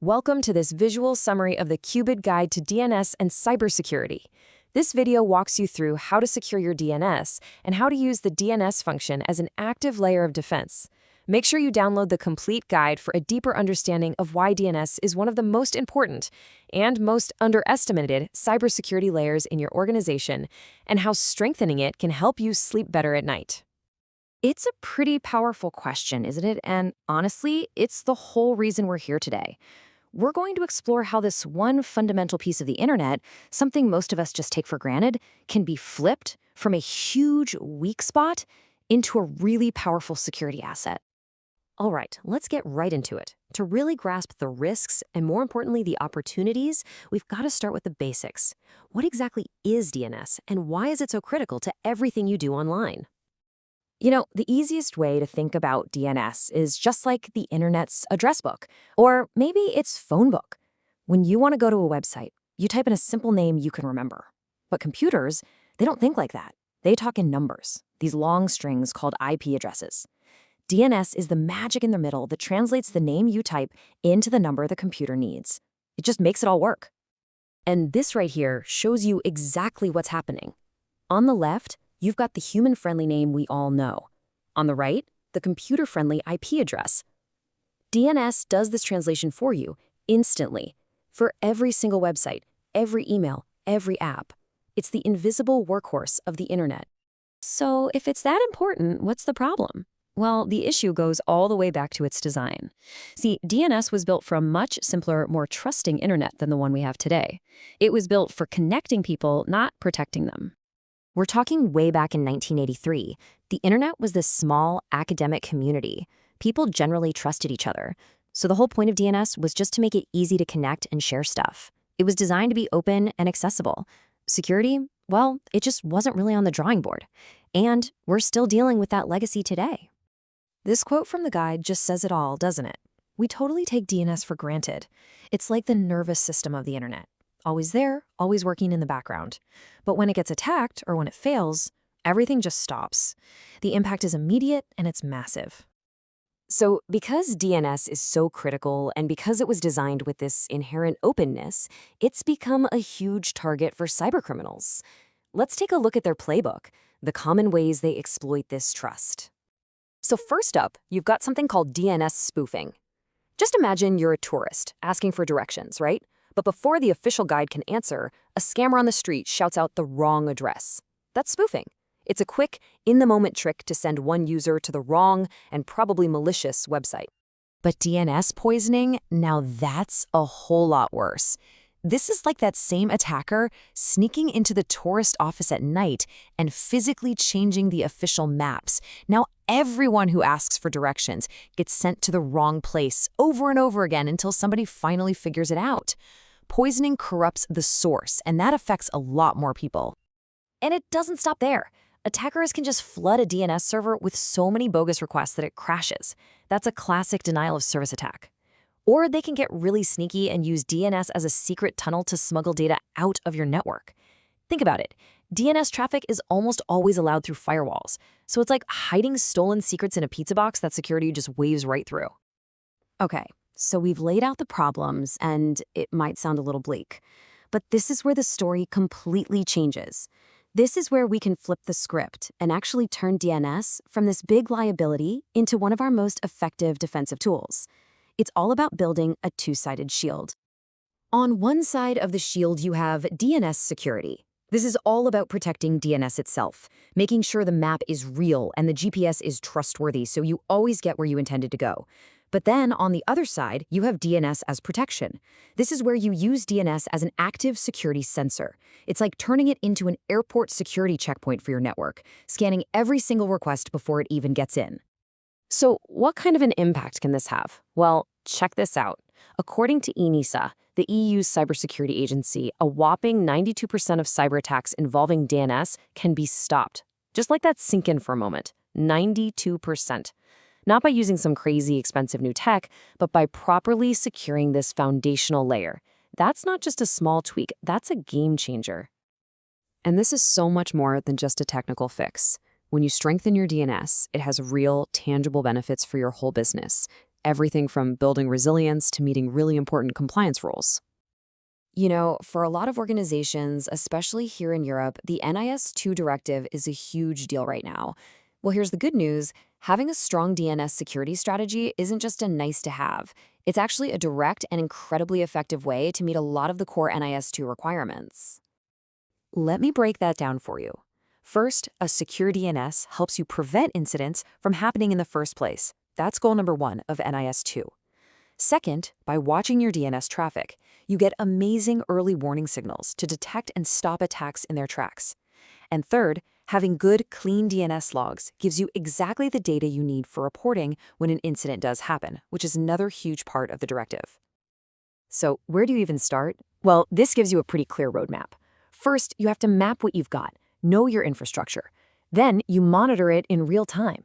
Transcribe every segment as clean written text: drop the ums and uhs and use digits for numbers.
Welcome to this visual summary of the Cuebid Guide to DNS and Cybersecurity. This video walks you through how to secure your DNS and how to use the DNS function as an active layer of defense. Make sure you download the complete guide for a deeper understanding of why DNS is one of the most important and most underestimated cybersecurity layers in your organization and how strengthening it can help you sleep better at night. It's a pretty powerful question, isn't it? And honestly, it's the whole reason we're here today. We're going to explore how this one fundamental piece of the internet, something most of us just take for granted, can be flipped from a huge weak spot into a really powerful security asset. All right, let's get right into it. To really grasp the risks and, more importantly, the opportunities, we've got to start with the basics. What exactly is DNS, and why is it so critical to everything you do online? You know, the easiest way to think about DNS is just like the internet's address book, or maybe its phone book. When you want to go to a website, you type in a simple name you can remember. But computers, they don't think like that. They talk in numbers, these long strings called IP addresses. DNS is the magic in the middle that translates the name you type into the number the computer needs. It just makes it all work. And this right here shows you exactly what's happening. On the left, you've got the human-friendly name we all know. On the right, the computer-friendly IP address. DNS does this translation for you instantly for every single website, every email, every app. It's the invisible workhorse of the internet. So if it's that important, what's the problem? Well, the issue goes all the way back to its design. See, DNS was built for a much simpler, more trusting internet than the one we have today. It was built for connecting people, not protecting them. We're talking way back in 1983. The internet was this small academic community. People generally trusted each other. So the whole point of DNS was just to make it easy to connect and share stuff. It was designed to be open and accessible. Security, well, it just wasn't really on the drawing board. And we're still dealing with that legacy today. This quote from the guide just says it all, doesn't it? We totally take DNS for granted. It's like the nervous system of the internet. Always there, always working in the background. But when it gets attacked or when it fails, everything just stops. The impact is immediate and it's massive. So because DNS is so critical and because it was designed with this inherent openness, it's become a huge target for cybercriminals. Let's take a look at their playbook, the common ways they exploit this trust. So first up, you've got something called DNS spoofing. Just imagine you're a tourist asking for directions, right? But before the official guide can answer, a scammer on the street shouts out the wrong address. That's spoofing. It's a quick, in-the-moment trick to send one user to the wrong and probably malicious website. But DNS poisoning, now that's a whole lot worse. This is like that same attacker sneaking into the tourist office at night and physically changing the official maps. Now everyone who asks for directions gets sent to the wrong place over and over again until somebody finally figures it out. Poisoning corrupts the source, and that affects a lot more people. And it doesn't stop there. Attackers can just flood a DNS server with so many bogus requests that it crashes. That's a classic denial of service attack. Or they can get really sneaky and use DNS as a secret tunnel to smuggle data out of your network. Think about it. DNS traffic is almost always allowed through firewalls. So it's like hiding stolen secrets in a pizza box that security just waves right through. Okay, so we've laid out the problems, and it might sound a little bleak. But this is where the story completely changes. This is where we can flip the script and actually turn DNS from this big liability into one of our most effective defensive tools. It's all about building a two-sided shield. On one side of the shield, you have DNS security. This is all about protecting DNS itself, making sure the map is real and the GPS is trustworthy so you always get where you intended to go. But then on the other side, you have DNS as protection. This is where you use DNS as an active security sensor. It's like turning it into an airport security checkpoint for your network, scanning every single request before it even gets in. So what kind of an impact can this have? Well, check this out. According to ENISA, the EU's cybersecurity agency, a whopping 92% of cyber attacks involving DNS can be stopped. Just let that sink in for a moment. 92%. Not by using some crazy expensive new tech, but by properly securing this foundational layer. That's not just a small tweak, that's a game changer. And this is so much more than just a technical fix. When you strengthen your DNS, it has real, tangible benefits for your whole business. everything from building resilience to meeting really important compliance rules. You know, for a lot of organizations, especially here in Europe, the NIS2 directive is a huge deal right now. Well, here's the good news. Having a strong DNS security strategy isn't just a nice to have. It's actually a direct and incredibly effective way to meet a lot of the core NIS2 requirements. Let me break that down for you. First, a secure DNS helps you prevent incidents from happening in the first place. That's goal number 1 of NIS2. Second, by watching your DNS traffic, you get amazing early warning signals to detect and stop attacks in their tracks. And third, having good, clean DNS logs gives you exactly the data you need for reporting when an incident does happen, which is another huge part of the directive. So, where do you even start? Well, this gives you a pretty clear roadmap. First, you have to map what you've got, know your infrastructure. Then, you monitor it in real time.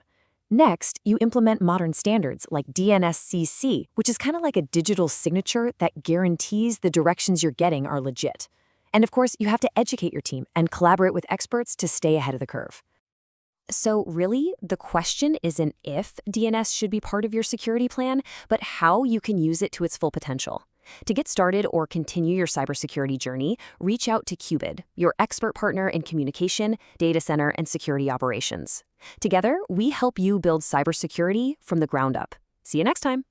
Next, you implement modern standards like DNSSEC, which is kind of like a digital signature that guarantees the directions you're getting are legit. And of course, you have to educate your team and collaborate with experts to stay ahead of the curve. So really, the question isn't if DNS should be part of your security plan, but how you can use it to its full potential. To get started or continue your cybersecurity journey, reach out to Cuebid, your expert partner in communication, data center, and security operations. Together, we help you build cybersecurity from the ground up. See you next time.